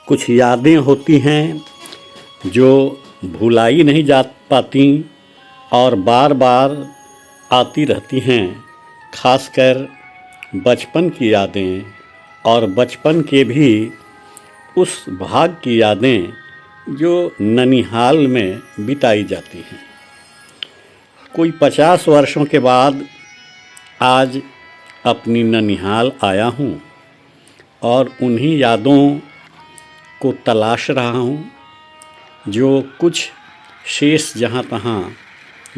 कुछ यादें होती हैं जो भुलाई नहीं जा पाती और बार बार आती रहती हैं। खासकर बचपन की यादें और बचपन के भी उस भाग की यादें जो ननिहाल में बिताई जाती हैं। कोई 50 वर्षों के बाद आज अपनी ननिहाल आया हूँ और उन्हीं यादों को तलाश रहा हूँ जो कुछ शेष जहाँ तहाँ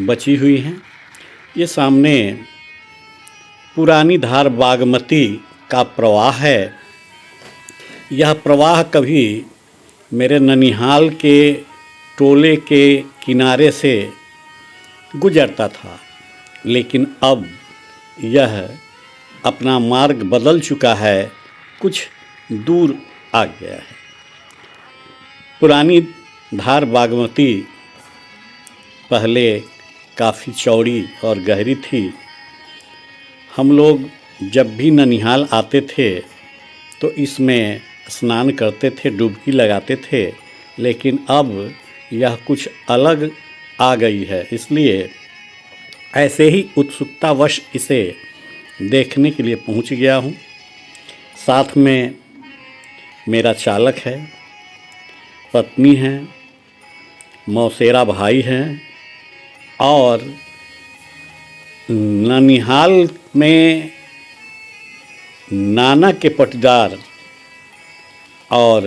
बची हुई हैं। ये सामने पुरानी धार बागमती का प्रवाह है। यह प्रवाह कभी मेरे ननिहाल के टोले के किनारे से गुजरता था, लेकिन अब यह अपना मार्ग बदल चुका है, कुछ दूर आ गया है। पुरानी धार बागमती पहले काफ़ी चौड़ी और गहरी थी। हम लोग जब भी ननिहाल आते थे तो इसमें स्नान करते थे, डुबकी लगाते थे, लेकिन अब यह कुछ अलग आ गई है। इसलिए ऐसे ही उत्सुकतावश इसे देखने के लिए पहुंच गया हूं। साथ में मेरा चालक है, पत्नी है, मौसेरा भाई हैं और ननिहाल में नाना के पटीदार और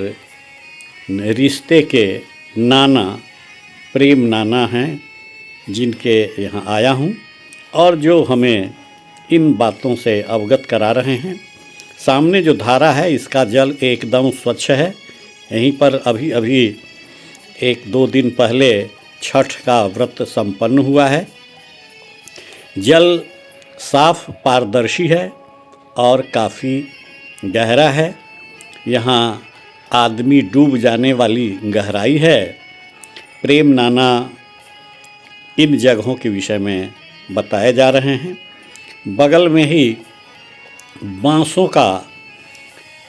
रिश्ते के नाना प्रेम नाना हैं, जिनके यहाँ आया हूँ और जो हमें इन बातों से अवगत करा रहे हैं। सामने जो धारा है इसका जल एकदम स्वच्छ है। यहीं पर अभी अभी 1-2 दिन पहले छठ का व्रत संपन्न हुआ है। जल साफ पारदर्शी है और काफ़ी गहरा है। यहाँ आदमी डूब जाने वाली गहराई है। प्रेम नाना इन जगहों के विषय में बताए जा रहे हैं। बगल में ही बांसों का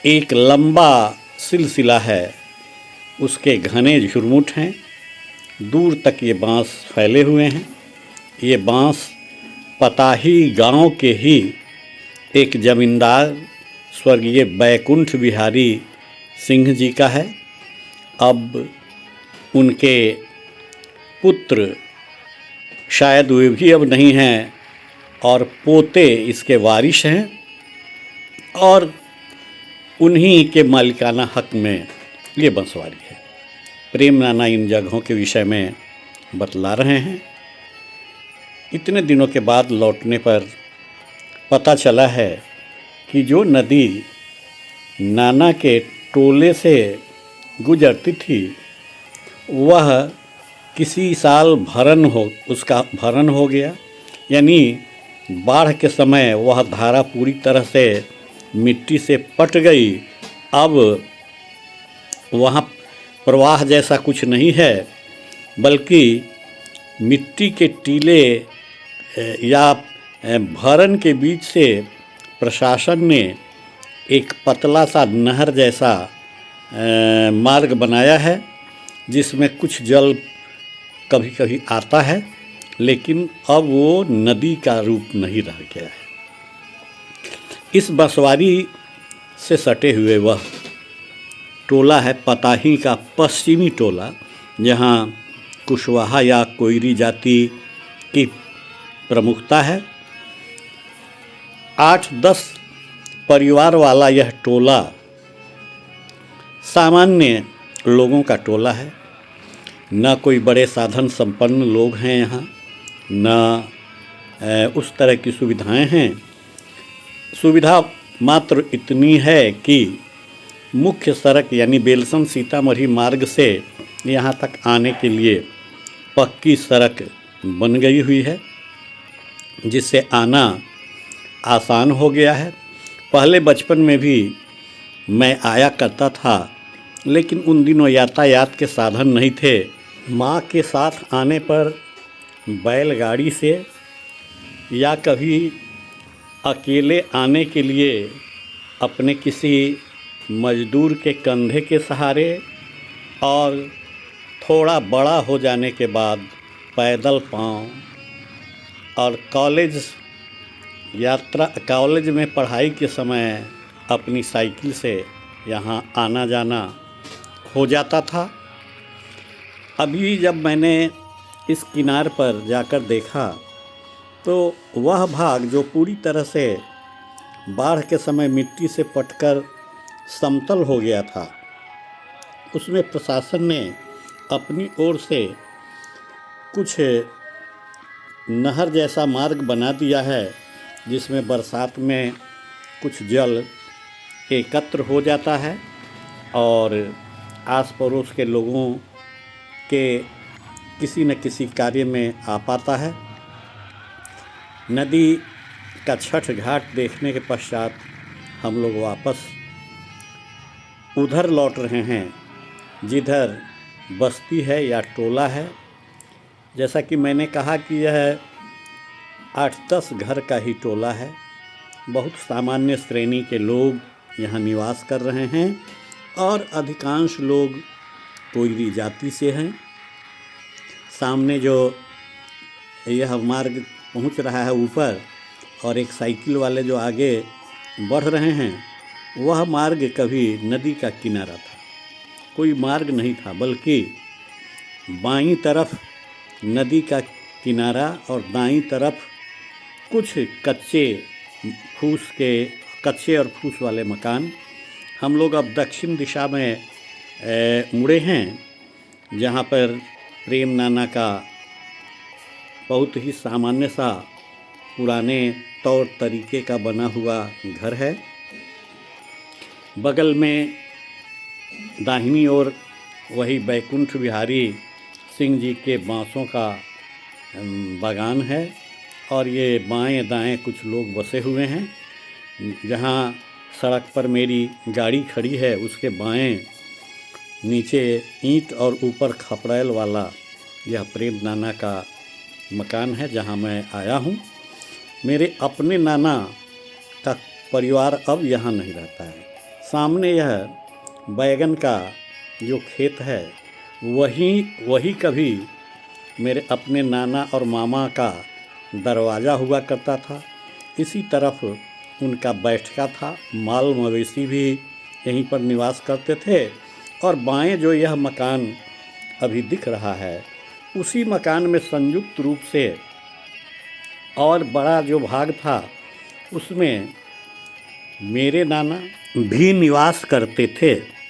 एक लंबा सिलसिला है, उसके घने झुरमुट हैं, दूर तक ये बांस फैले हुए हैं। ये बांस पताही गांव के ही एक जमींदार स्वर्गीय बैकुंठ बिहारी सिंह जी का है। अब उनके पुत्र शायद वे भी अब नहीं हैं और पोते इसके वारिश हैं और उन्हीं के मालिकाना हक में ये बंसवारी है। प्रेम नाना इन जगहों के विषय में बतला रहे हैं। इतने दिनों के बाद लौटने पर पता चला है कि जो नदी नाना के टोले से गुजरती थी वह किसी साल उसका भरण हो गया, यानी बाढ़ के समय वह धारा पूरी तरह से मिट्टी से पट गई। अब वहाँ प्रवाह जैसा कुछ नहीं है, बल्कि मिट्टी के टीले या भरण के बीच से प्रशासन ने एक पतला सा नहर जैसा मार्ग बनाया है, जिसमें कुछ जल कभी कभी आता है, लेकिन अब वो नदी का रूप नहीं रह गया है। इस बंसवारी से सटे हुए वह टोला है पताही का पश्चिमी टोला, जहाँ कुशवाहा या कोयरी जाति की प्रमुखता है। 8-10 परिवार वाला यह टोला सामान्य लोगों का टोला है। न कोई बड़े साधन संपन्न लोग हैं यहाँ, न उस तरह की सुविधाएं हैं। सुविधा मात्र इतनी है कि मुख्य सड़क यानी बेलसन सीतामढ़ी मार्ग से यहाँ तक आने के लिए पक्की सड़क बन गई हुई है, जिससे आना आसान हो गया है। पहले बचपन में भी मैं आया करता था, लेकिन उन दिनों यातायात के साधन नहीं थे। माँ के साथ आने पर बैलगाड़ी से या कभी अकेले आने के लिए अपने किसी मजदूर के कंधे के सहारे और थोड़ा बड़ा हो जाने के बाद पैदल पाँव, और कॉलेज में पढ़ाई के समय अपनी साइकिल से यहाँ आना जाना हो जाता था। अभी जब मैंने इस किनार पर जाकर देखा तो वह भाग जो पूरी तरह से बाढ़ के समय मिट्टी से पटकर समतल हो गया था, उसमें प्रशासन ने अपनी ओर से कुछ नहर जैसा मार्ग बना दिया है, जिसमें बरसात में कुछ जल एकत्र हो जाता है और आस पड़ोस के लोगों के किसी न किसी कार्य में आ पाता है। नदी का छठ घाट देखने के पश्चात हम लोग वापस उधर लौट रहे हैं जिधर बस्ती है या टोला है। जैसा कि मैंने कहा कि यह 8-10 घर का ही टोला है। बहुत सामान्य श्रेणी के लोग यहाँ निवास कर रहे हैं और अधिकांश लोग कोयरी जाति से हैं। सामने जो यह मार्ग पहुँच रहा है ऊपर, और एक साइकिल वाले जो आगे बढ़ रहे हैं, वह मार्ग कभी नदी का किनारा था, कोई मार्ग नहीं था, बल्कि बाईं तरफ नदी का किनारा और दाईं तरफ कुछ कच्चे और फूस वाले मकान। हम लोग अब दक्षिण दिशा में मुड़े हैं, जहाँ पर प्रेम नाना का बहुत ही सामान्य सा पुराने तौर तरीके का बना हुआ घर है। बगल में दाहिनी ओर वही बैकुंठ बिहारी सिंह जी के बांसों का बागान है, और ये बाएं दाएं कुछ लोग बसे हुए हैं। जहाँ सड़क पर मेरी गाड़ी खड़ी है उसके बाएं नीचे ईंट और ऊपर खपड़ैल वाला यह प्रेम नाना का मकान है, जहाँ मैं आया हूँ। मेरे अपने नाना का परिवार अब यहाँ नहीं रहता है। सामने यह बैगन का जो खेत है वही कभी मेरे अपने नाना और मामा का दरवाज़ा हुआ करता था। इसी तरफ उनका बैठका था, माल मवेशी भी यहीं पर निवास करते थे। और बाएं जो यह मकान अभी दिख रहा है, उसी मकान में संयुक्त रूप से और बड़ा जो भाग था उसमें मेरे नाना भी निवास करते थे।